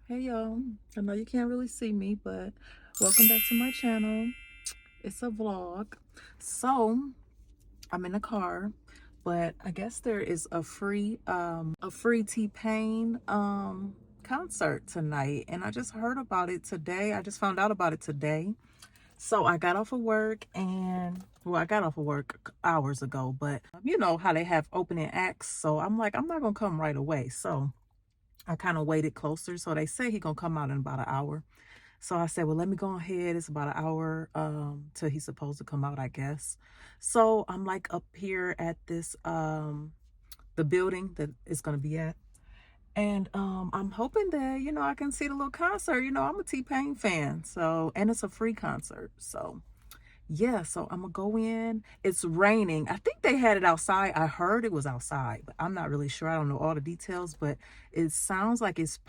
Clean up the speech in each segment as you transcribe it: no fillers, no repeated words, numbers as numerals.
Hey y'all, I know you can't really see me, but welcome back to my channel. It's a vlog. So I'm in a car, but I guess there is a free T-Pain concert tonight, and I just heard about it today. I just found out about it today. So I got off of work, and well, I got off of work hours ago, but you know how they have opening acts, so I'm like, I'm not gonna come right away. So I kind of waited closer. So they say he gonna come out in about an hour. So I said, well, let me go ahead. It's about an hour till he's supposed to come out, I guess. So I'm like up here at this the building that it's gonna be at. And I'm hoping that, you know, I can see the little concert. You know, I'm a T-Pain fan. So, and it's a free concert. So yeah, so I'm gonna go in. It's raining. I think they had it outside. I heard it was outside, but I'm not really sure. I don't know all the details, but it sounds like it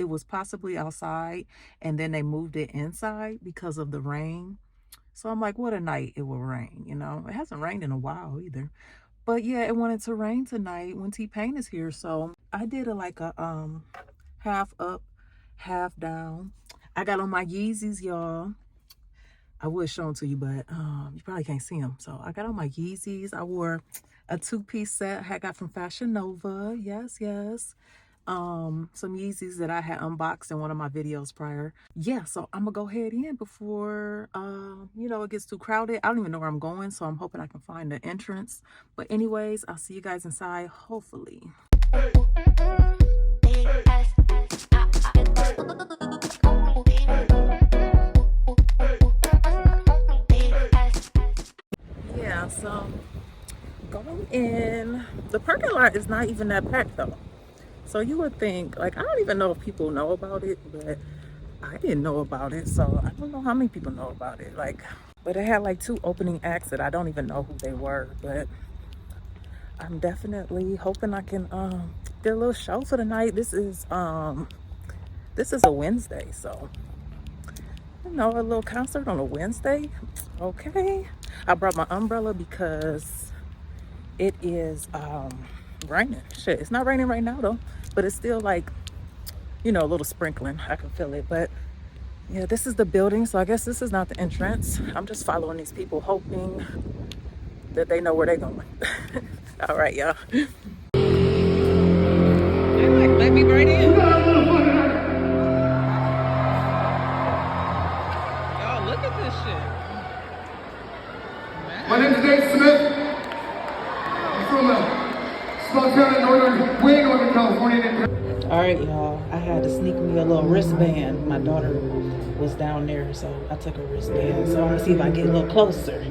was possibly outside, and then they moved it inside because of the rain. So I'm like, what a night it will rain, you know. It hasn't rained in a while either. But yeah, it wanted to rain tonight when T-Pain is here. So I did like a half up, half down. I got on my Yeezys, y'all. I would show them to you, but you probably can't see them. So I got on my Yeezys. I wore a two-piece set I got from Fashion Nova. Yes, yes. Some Yeezys that I had unboxed in one of my videos prior. Yeah, so I'm gonna go ahead in before you know, it gets too crowded. I don't even know where I'm going, so I'm hoping I can find the entrance. But anyways, I'll see you guys inside, hopefully. Yeah, so going in, the parking lot is not even that packed though. So you would think, like, I don't even know if people know about it, but I didn't know about it. So I don't know how many people know about it. Like, but it had like 2 opening acts that I don't even know who they were, but I'm definitely hoping I can get a little show for the night. This is a Wednesday, so you know, a little concert on a Wednesday. Okay. I brought my umbrella because it is raining. Shit, it's not raining right now though, but it's still like, you know, a little sprinkling. I can feel it. But yeah, this is the building, so I guess this is not the entrance. I'm just following these people, hoping that they know where they're going. All right, y'all. They like let me right in. Y'all, look at this shit. Man. My name is Dave Smith. I'm from a small town in Northern California. All right, y'all. I had to sneak me a little wristband. My daughter was down there, so I took a wristband. So I'm gonna see if I can get a little closer.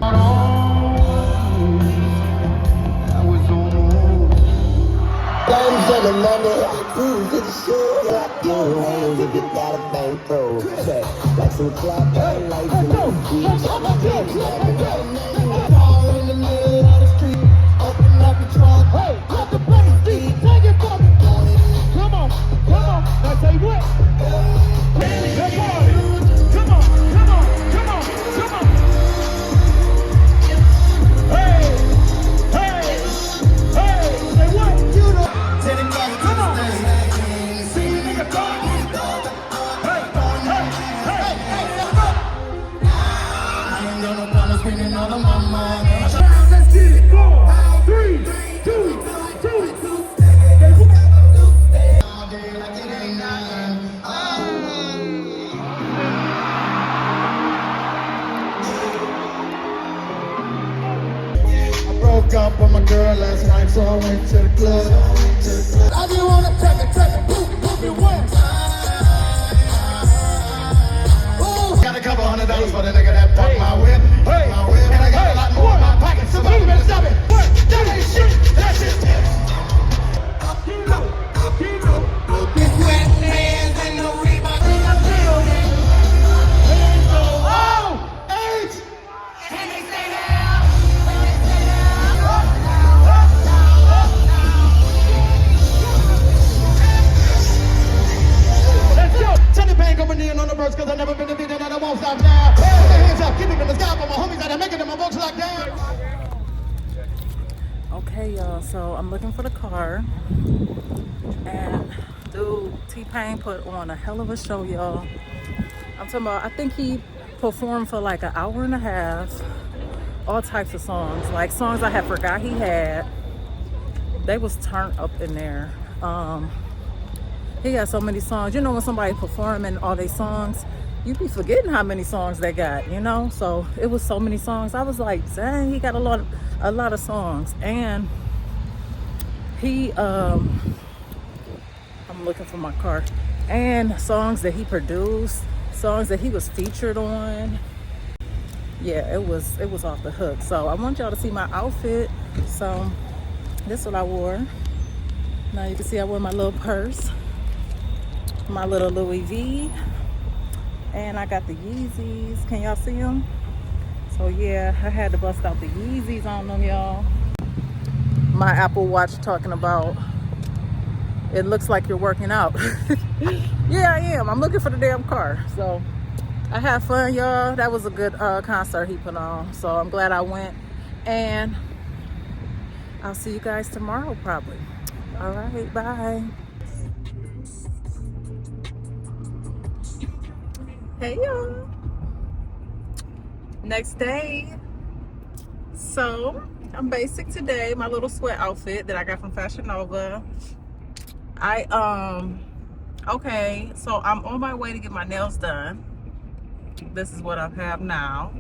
Up with my girl last night, so I went to the club. I just wanna take it, boop, it once. Got a couple $100 for the nigga that bought my whip. And I got a lot more in my pocket. Somebody better stop it. That ain't shit. That shit's tips. This wet hands and no Reebok. Oh, H. Can they say that? On the birds, cause I've never been defeated and I won't stop now. Put your hands up, keep it in the sky for my homies that are making them, my folks locked down. Okay, y'all, so I'm looking for the car, and dude, T-Pain put on a hell of a show, y'all. I'm talking about, I think he performed for like an hour and a half. All types of songs, like songs I had forgot he had. They was turned up in there. He got so many songs. You know, when somebody performing all their songs, you be forgetting how many songs they got, you know? So it was so many songs. I was like, dang, he got a lot of songs. And he I'm looking for my car. And songs that he produced, songs that he was featured on. Yeah, it was off the hook. So I want y'all to see my outfit. So this is what I wore. Now you can see I wore my little purse, my little Louis V, and I got the Yeezys. Can y'all see them? So yeah, I had to bust out the Yeezys on them, y'all. My Apple Watch talking about, it looks like you're working out. Yeah, I am. I'm looking for the damn car. So I had fun, y'all. That was a good concert he put on. So I'm glad I went. And I'll see you guys tomorrow, probably. All right, bye. Hey, y'all. Next day. So I'm basic today. My little sweat outfit that I got from Fashion Nova. Okay, so I'm on my way to get my nails done. This is what I have now.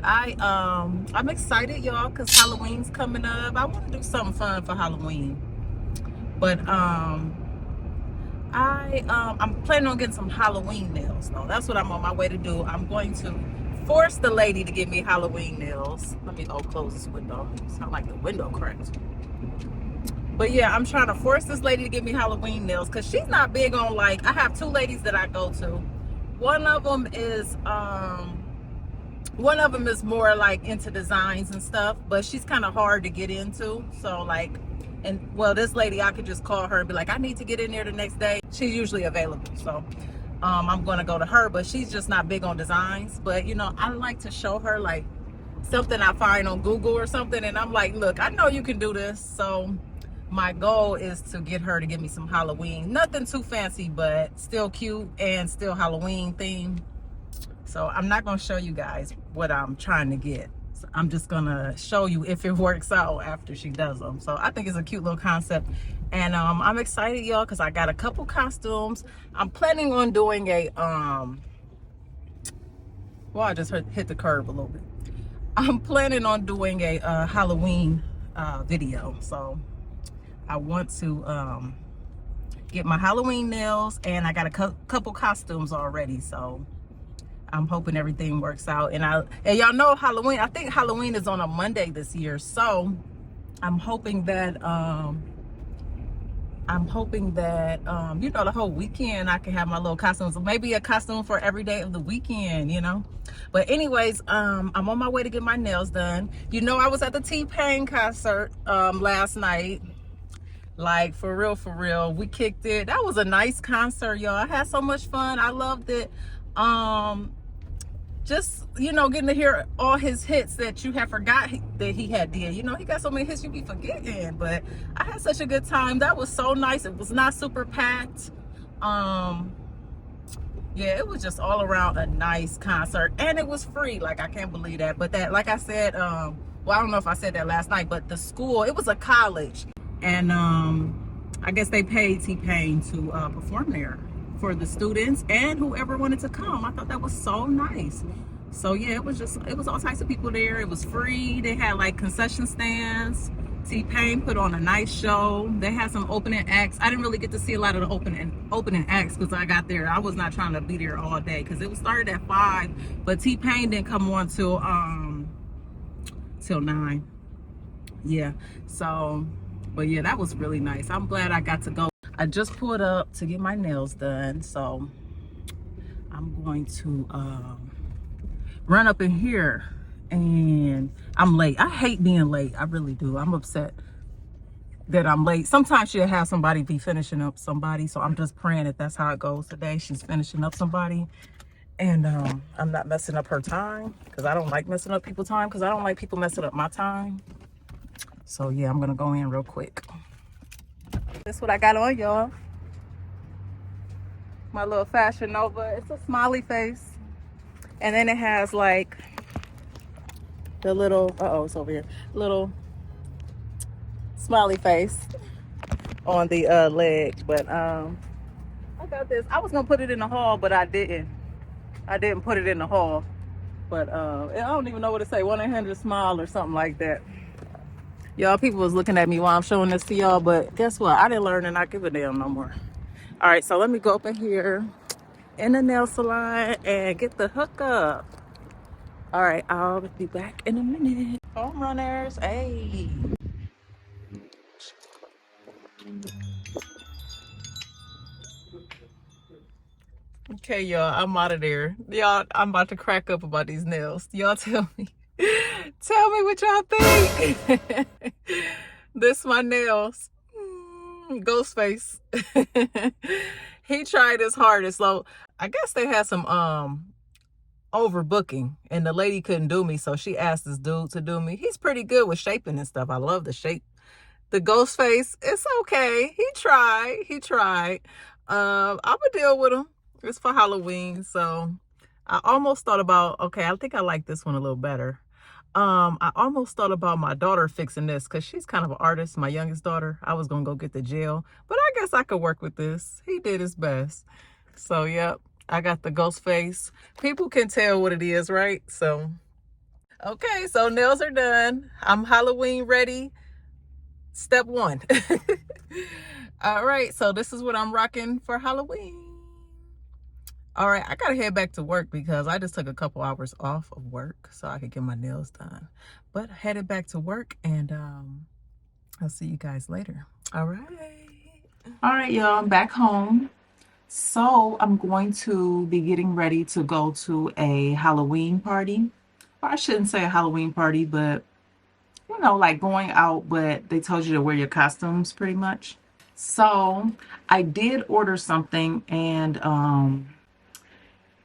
I'm excited, y'all, because Halloween's coming up. I want to do something fun for Halloween. But I'm planning on getting some Halloween nails though. That's what I'm on my way to do. I'm going to force the lady to give me Halloween nails. Let me close this window. It's not like the window cracked. But yeah, I'm trying to force this lady to give me Halloween nails because she's not big on, like, I have two ladies that I go to. One of them is more like into designs and stuff, but she's kind of hard to get into. So like, and well, this lady, I could just call her and be like, I need to get in there the next day. She's usually available. So I'm going to go to her, but she's just not big on designs. But you know, I like to show her like something I find on Google or something. And I'm like, look, I know you can do this. So my goal is to get her to give me some Halloween, nothing too fancy, but still cute and still Halloween themed. So I'm not going to show you guys what I'm trying to get. So I'm just going to show you if it works out after she does them. So I think it's a cute little concept. And I'm excited, y'all, because I got a couple costumes. I'm planning on doing a, well, I just hit the curb a little bit. I'm planning on doing a Halloween video. So I want to get my Halloween nails, and I got a couple costumes already. So I'm hoping everything works out. And y'all know Halloween, I think Halloween is on a Monday this year. So I'm hoping that, you know, the whole weekend I can have my little costumes. Maybe a costume for every day of the weekend, you know. But anyways, I'm on my way to get my nails done. You know, I was at the T-Pain concert last night. Like, for real, we kicked it. That was a nice concert, y'all. I had so much fun. I loved it. Just, you know, getting to hear all his hits that you have forgot that he had did. You know, he got so many hits you be forgetting. But I had such a good time. That was so nice. It was not super packed. Yeah, it was just all around a nice concert. And it was free. Like, I can't believe that. But that, like I said, well, I don't know if I said that last night, but the school, it was a college. And I guess they paid T-Pain to perform there for the students and whoever wanted to come. I thought that was so nice. So yeah, it was all types of people there. It was free. They had like concession stands. T-Pain put on a nice show. They had some opening acts. I didn't really get to see a lot of the opening acts because I got there. I was not trying to be there all day because it was started at 5, but T-Pain didn't come on till 9. Yeah. So, but yeah, that was really nice. I'm glad I got to go. I just pulled up to get my nails done, so I'm going to run up in here. And I'm late. I hate being late. I really do. I'm upset that I'm late. Sometimes she'll have somebody be finishing up somebody, so I'm just praying that that's how it goes today. She's finishing up somebody, and I'm not messing up her time, because I don't like messing up people's time, because I don't like people messing up my time. So yeah, I'm gonna go in real quick. That's what I got on, y'all. My little Fashion Nova. It's a smiley face. And then it has like the little, it's over here. Little smiley face on the leg. But I got this. I was gonna put it in the haul, but I didn't. I didn't put it in the haul. But I don't even know what to say. 1-800-SMILE or something like that. Y'all, people was looking at me while I'm showing this to y'all, but guess what? I didn't learn and not give a damn no more. All right, so let me go up in here in the nail salon and get the hookup. All right, I'll be back in a minute. Home runners, hey. Okay, y'all, I'm out of there. Y'all, I'm about to crack up about these nails. Y'all tell me. Tell me what y'all think. This my nails. Ghostface. He tried his hardest. So I guess they had some overbooking and the lady couldn't do me, so she asked this dude to do me. He's pretty good with shaping and stuff. I love the shape. The ghost face, it's okay. He tried. I'ma deal with him. It's for Halloween, so I almost thought about, okay, I think I like this one a little better. I almost thought about my daughter fixing this because she's kind of an artist, my youngest daughter. I was gonna go get the gel, but I guess I could work with this. He did his best. So yep, I got the ghost face. People can tell what it is, right? So okay, so nails are done. I'm Halloween ready. Step 1. All right, so this is what I'm rocking for Halloween. All right, I gotta head back to work because I just took a couple hours off of work so I could get my nails done. But headed back to work, and I'll see you guys later. All right, y'all, I'm back home. So I'm going to be getting ready to go to a Halloween party. Or I shouldn't say a Halloween party, but you know, like going out, but they told you to wear your costumes pretty much. So I did order something, and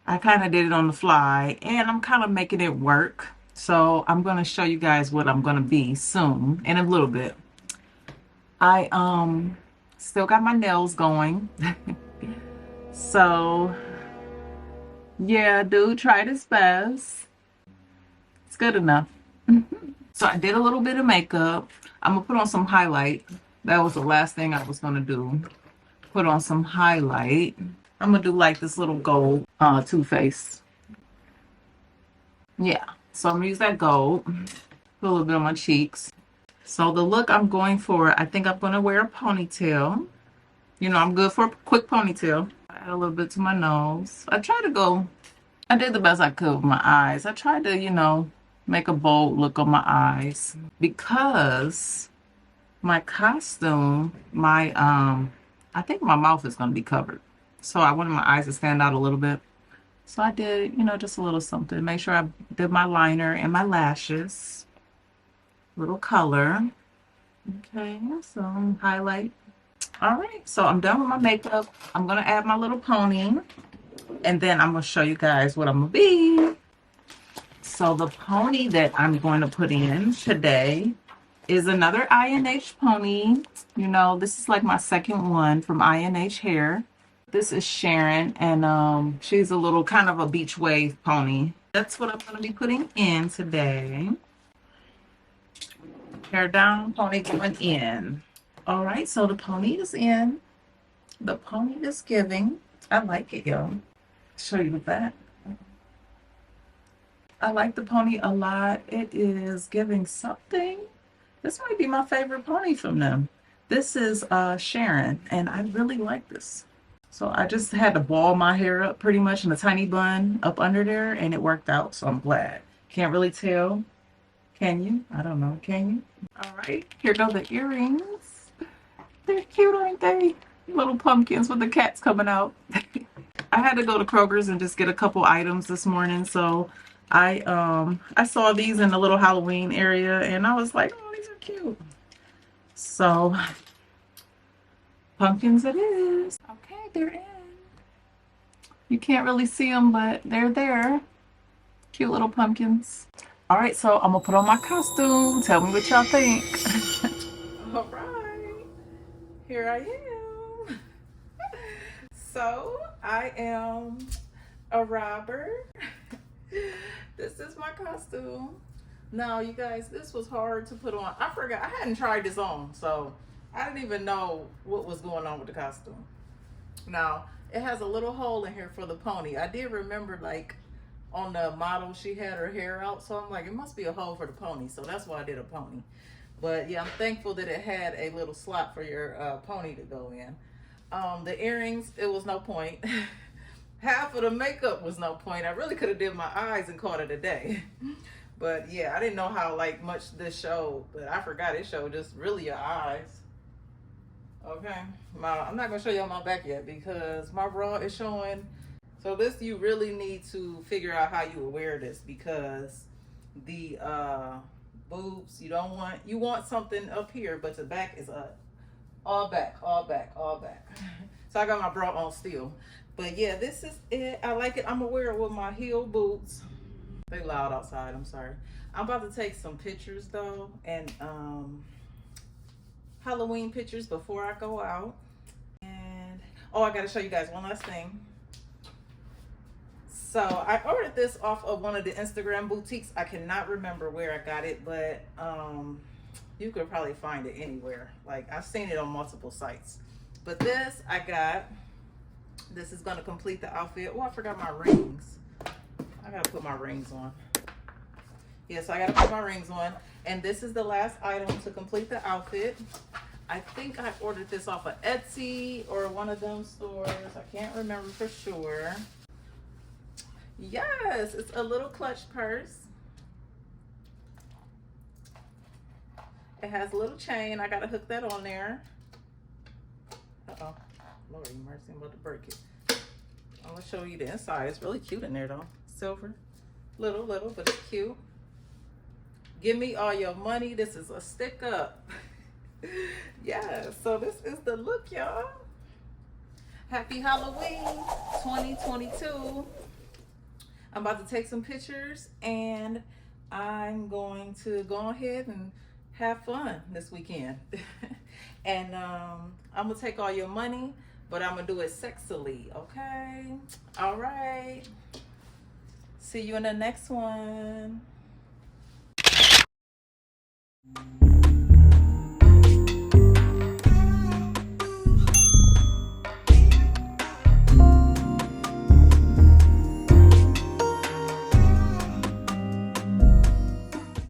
I kind of did it on the fly, and I'm kind of making it work. So I'm going to show you guys what I'm going to be soon in a little bit. I still got my nails going. So yeah, dude tried his best. It's good enough. So I did a little bit of makeup. I'm gonna put on some highlight. That was the last thing I was gonna do. Put on some highlight. I'm gonna do like this little gold Too Faced. Yeah, so I'm gonna use that gold. Put a little bit on my cheeks. So the look I'm going for, I think I'm gonna wear a ponytail. You know, I'm good for a quick ponytail. Add a little bit to my nose. I did the best I could with my eyes. I tried to, you know, make a bold look on my eyes because my costume, I think my mouth is going to be covered. So I wanted my eyes to stand out a little bit. So I did, you know, just a little something. Make sure I did my liner and my lashes. Little color. Okay, so highlight. All right, so I'm done with my makeup. I'm going to add my little pony. And then I'm going to show you guys what I'm going to be. So the pony that I'm going to put in today is another INH pony. You know, this is like my second one from INH Hair. This is Sharon, and she's a little kind of a beach wave pony. That's what I'm going to be putting in today. Hair down, pony going in. All right, so the pony is in. The pony is giving. I like it, y'all. Show you the back. I like the pony a lot. It is giving something. This might be my favorite pony from them. This is Sharon, and I really like this. So I just had to ball my hair up pretty much in a tiny bun up under there, and it worked out, so I'm glad. Can't really tell. Can you? I don't know. Can you? All right, here go the earrings. They're cute, aren't they? Little pumpkins with the cats coming out. I had to go to Kroger's and just get a couple items this morning, so I saw these in the little Halloween area, and I was like, oh, these are cute. So pumpkins it is. Okay, they're in. You can't really see them, but they're there. Cute little pumpkins. All right, so I'm gonna put on my costume. Tell me what y'all think. All right, here I am. So I am a robber. This is my costume. Now, you guys, this was hard to put on. I forgot. I hadn't tried this on, so I didn't even know what was going on with the costume. Now, it has a little hole in here for the pony. I did remember, like, on the model, she had her hair out, so I'm like, it must be a hole for the pony, so that's why I did a pony. But yeah, I'm thankful that it had a little slot for your pony to go in. The earrings, it was no point. Half of the makeup was no point. I really could have did my eyes and called it a day. But yeah, I didn't know how like much this showed, but I forgot it showed just really your eyes. Okay, I'm not gonna show y'all my back yet because my bra is showing. So this, you really need to figure out how you will wear this, because the boobs, you want something up here, but the back is all back. So I got my bra on still. But yeah, this is it. I like it. I'm gonna wear it with my heel boots. They loud outside, I'm sorry. I'm about to take some pictures though, and Halloween pictures before I go out. And oh, I gotta show you guys one last thing. So I ordered this off of one of the Instagram boutiques. I cannot remember where I got it, but you could probably find it anywhere. Like, I've seen it on multiple sites. But this I got. This is gonna complete the outfit. Oh, I forgot my rings. I gotta put my rings on. Yeah, so I gotta put my rings on. And this is the last item to complete the outfit. I think I ordered this off of Etsy or one of them stores. I can't remember for sure. Yes, it's a little clutch purse. It has a little chain. I gotta hook that on there. Uh-oh. Lord mercy, I'm about to break it. I'm gonna show you the inside. It's really cute in there though. Silver. Little, but it's cute. Give me all your money. This is a stick up. Yeah, so this is the look, y'all. Happy Halloween 2022. I'm about to take some pictures and I'm going to go ahead and have fun this weekend. And I'm gonna take all your money, but I'm gonna do it sexily, okay? All right. See you in the next one.